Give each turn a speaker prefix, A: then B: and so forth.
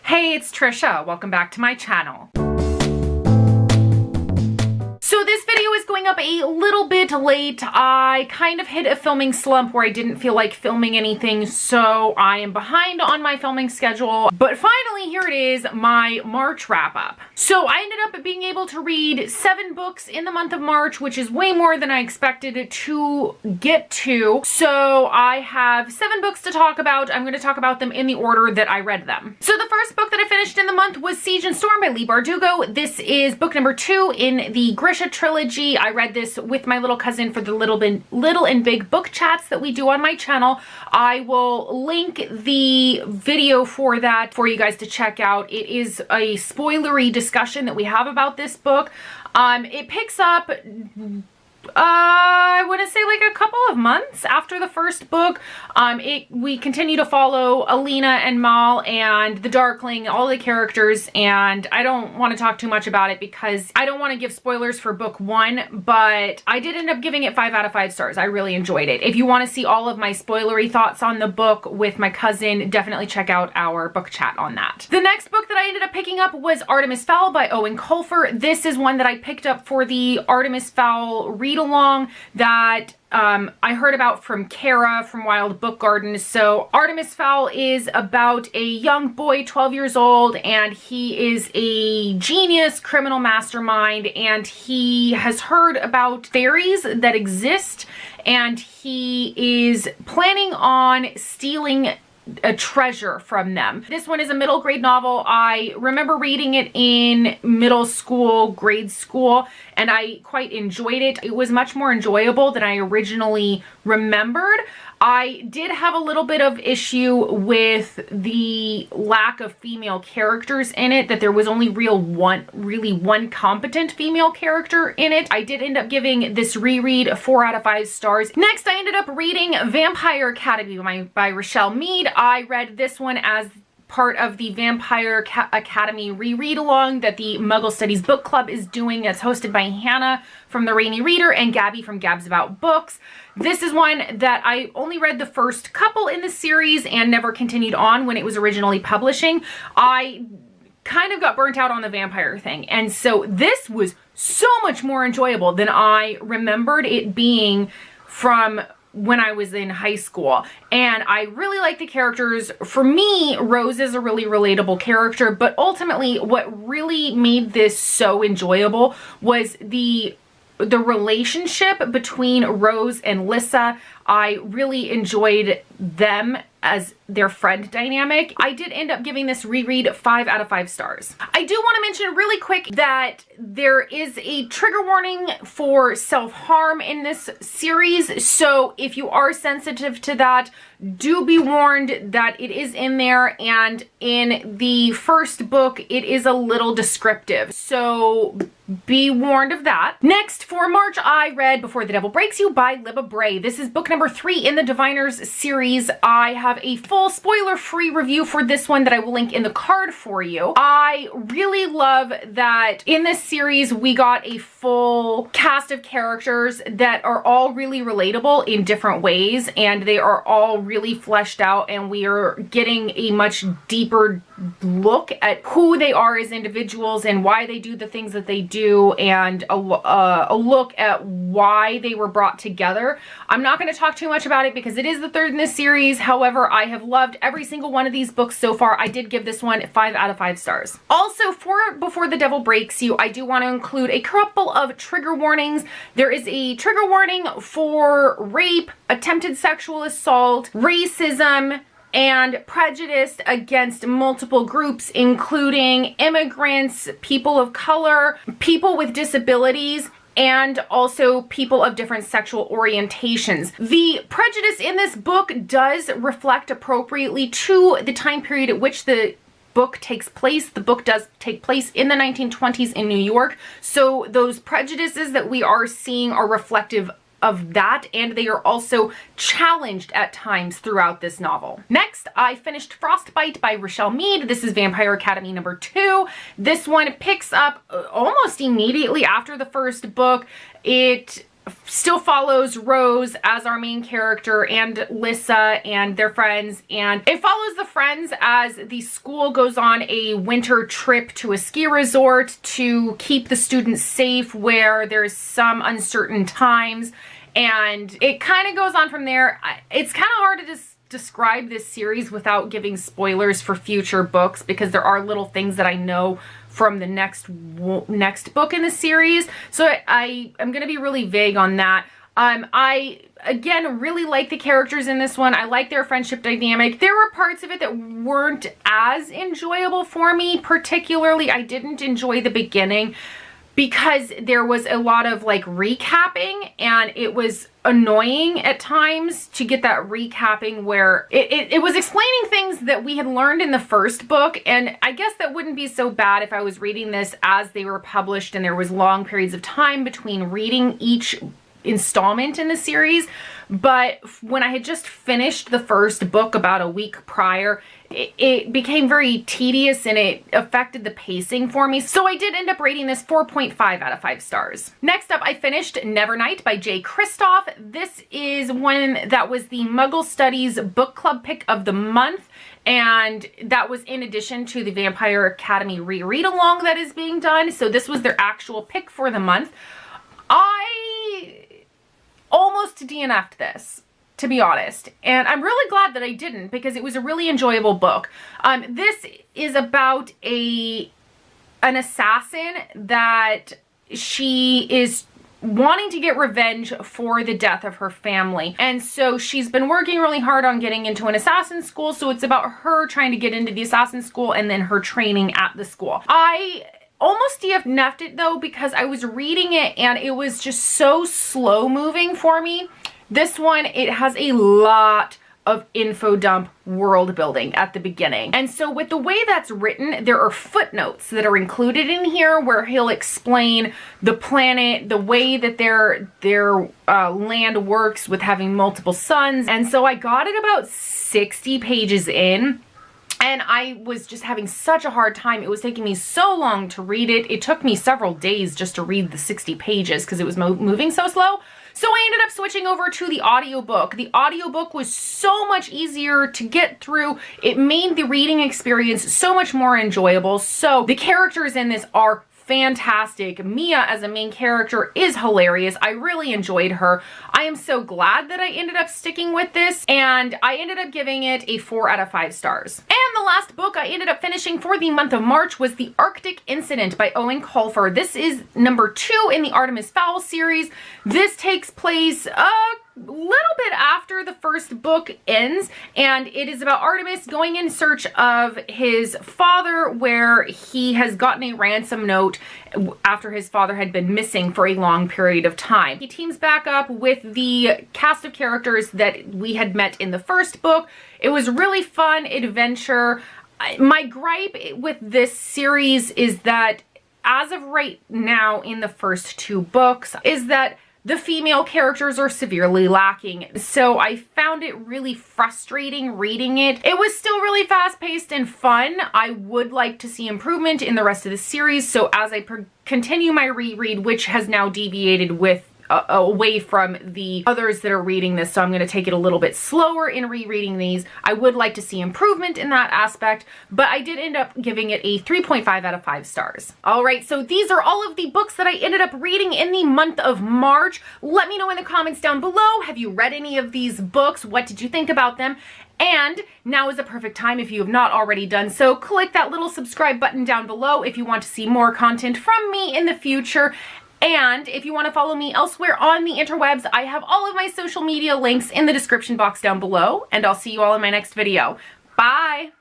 A: Hey, it's Trisha. Welcome back to my channel. So this video is going up a little bit late. I kind of hit a filming slump where I didn't feel like filming anything, so I am behind on my filming schedule. But finally, here it is, my March wrap up. So I ended up being able to read 7 books in the month of March, which is way more than I expected it to get to. So I have 7 books to talk about. I'm going to talk about them in the order that I read them. So the first book that I finished in the month was Siege and Storm by Leigh Bardugo. This is book number 2 in the Grisha trilogy. I read this with my little cousin for the little and big book chats that we do on my channel. I will link the video for that for you guys to check out. It is a spoilery discussion that we have about this book. It picks up I want to say like a couple of months after the first book. We continue to follow Alina and Mal and the Darkling, all the characters, and I don't want to talk too much about it because I don't want to give spoilers for book 1, but I did end up giving it 5 out of 5 stars. I really enjoyed it. If you want to see all of my spoilery thoughts on the book with my cousin, definitely check out our book chat on that. The next book that I ended up picking up was Artemis Fowl by Owen Colfer. This is one that I picked up for the Artemis Fowl read-along that I heard about from Kara from Wild Book Garden. So Artemis Fowl is about a young boy, 12 years old, and he is a genius criminal mastermind, and he has heard about fairies that exist, and he is planning on stealing a treasure from them. This one is a middle grade novel. I remember reading it in middle school, grade school, and I quite enjoyed it. It was much more enjoyable than I originally remembered. I did have a little bit of issue with the lack of female characters in it, that there was only really one competent female character in it. I did end up giving this reread 4 out of 5 stars. Next, I ended up reading Vampire Academy by Richelle Mead. I read this one as part of the Vampire Academy reread along that the Muggle Studies Book Club is doing. It's hosted by Hannah from The Rainy Reader and Gabby from Gabs About Books. This is one that I only read the first couple in the series and never continued on when it was originally publishing. I kind of got burnt out on the vampire thing, and so this was so much more enjoyable than I remembered it being from when I was in high school. And I really like the characters. For me, Rose is a really relatable character, but ultimately what really made this so enjoyable was the relationship between Rose and Lissa. I really enjoyed them as their friend dynamic. I did end up giving this reread 5 out of 5 stars. I do want to mention really quick that there is a trigger warning for self-harm in this series. So if you are sensitive to that, do be warned that it is in there, and in the first book, it is a little descriptive. So be warned of that. Next, for March, I read Before the Devil Breaks You by Libba Bray. This is book number 3 in the Diviners series. I have a full spoiler-free review for this one that I will link in the card for you. I really love that in this series, we got a full cast of characters that are all really relatable in different ways, and they are all really fleshed out, and we are getting a much deeper look at who they are as individuals and why they do the things that they do, and a look at why they were brought together. I'm not going to talk too much about it because it is the 3rd in this series. However, I have loved every single one of these books so far. I did give this one 5 out of 5 stars. Also, for Before the Devil Breaks You, I do want to include a couple of trigger warnings. There is a trigger warning for rape, attempted sexual assault, racism, and prejudice against multiple groups, including immigrants, people of color, people with disabilities, and also people of different sexual orientations. The prejudice in this book does reflect appropriately to the time period at which the book takes place. The book does take place in the 1920s in New York, so those prejudices that we are seeing are reflective of that, and they are also challenged at times throughout this novel. Next, I finished Frostbite by Richelle Mead. This is Vampire Academy number 2. This one picks up almost immediately after the first book. It still follows Rose as our main character and Lissa and their friends, and it follows the friends as the school goes on a winter trip to a ski resort to keep the students safe where there's some uncertain times, and it kind of goes on from there. It's kind of hard to describe this series without giving spoilers for future books, because there are little things that I know from the next book in the series, so I'm going to be really vague on that. I, again, really like the characters in this one. I like their friendship dynamic. There were parts of it that weren't as enjoyable for me. Particularly, I didn't enjoy the beginning because there was a lot of like recapping, and it was annoying at times to get that recapping where it was explaining things that we had learned in the first book, and I guess that wouldn't be so bad if I was reading this as they were published and there was long periods of time between reading each installment in the series. But when I had just finished the first book about a week prior, it became very tedious and it affected the pacing for me. So I did end up rating this 4.5 out of 5 stars. Next up, I finished Nevernight by J. Kristoff. This is one that was the Muggle Studies book club pick of the month, and that was in addition to the Vampire Academy reread along that is being done. So this was their actual pick for the month. I almost DNF'd this, to be honest, and I'm really glad that I didn't, because it was a really enjoyable book. This is about an assassin that she is wanting to get revenge for the death of her family, and so she's been working really hard on getting into an assassin school. So it's about her trying to get into the assassin school and then her training at the school. I almost DNF'd it though, because I was reading it and it was just so slow moving for me. This one, it has a lot of info dump world building at the beginning. And so with the way that's written, there are footnotes that are included in here where he'll explain the planet, the way that their land works with having multiple suns. And so I got it about 60 pages in, and I was just having such a hard time. It was taking me so long to read it. It took me several days just to read the 60 pages because it was moving so slow. So I ended up switching over to the audiobook. The audiobook was so much easier to get through. It made the reading experience so much more enjoyable. So the characters in this are fantastic. Mia as a main character is hilarious. I really enjoyed her. I am so glad that I ended up sticking with this, and I ended up giving it a 4 out of 5 stars. And the last book I ended up finishing for the month of March was The Arctic Incident by Owen Colfer. This is number 2 in the Artemis Fowl series. This takes place little bit after the first book ends, and it is about Artemis going in search of his father, where he has gotten a ransom note after his father had been missing for a long period of time. He teams back up with the cast of characters that we had met in the first book. It was really fun adventure. My gripe with this series is that as of right now in the first 2 books is that the female characters are severely lacking. So I found it really frustrating reading it. It was still really fast-paced and fun. I would like to see improvement in the rest of the series. So as I continue my reread, which has now deviated with away from the others that are reading this, so I'm going to take it a little bit slower in rereading these. I would like to see improvement in that aspect, but I did end up giving it a 3.5 out of 5 stars. All right, so these are all of the books that I ended up reading in the month of March. Let me know in the comments down below. Have you read any of these books? What did you think about them? And now is a perfect time, if you have not already done so, click that little subscribe button down below if you want to see more content from me in the future. And if you want to follow me elsewhere on the interwebs, I have all of my social media links in the description box down below, and I'll see you all in my next video. Bye!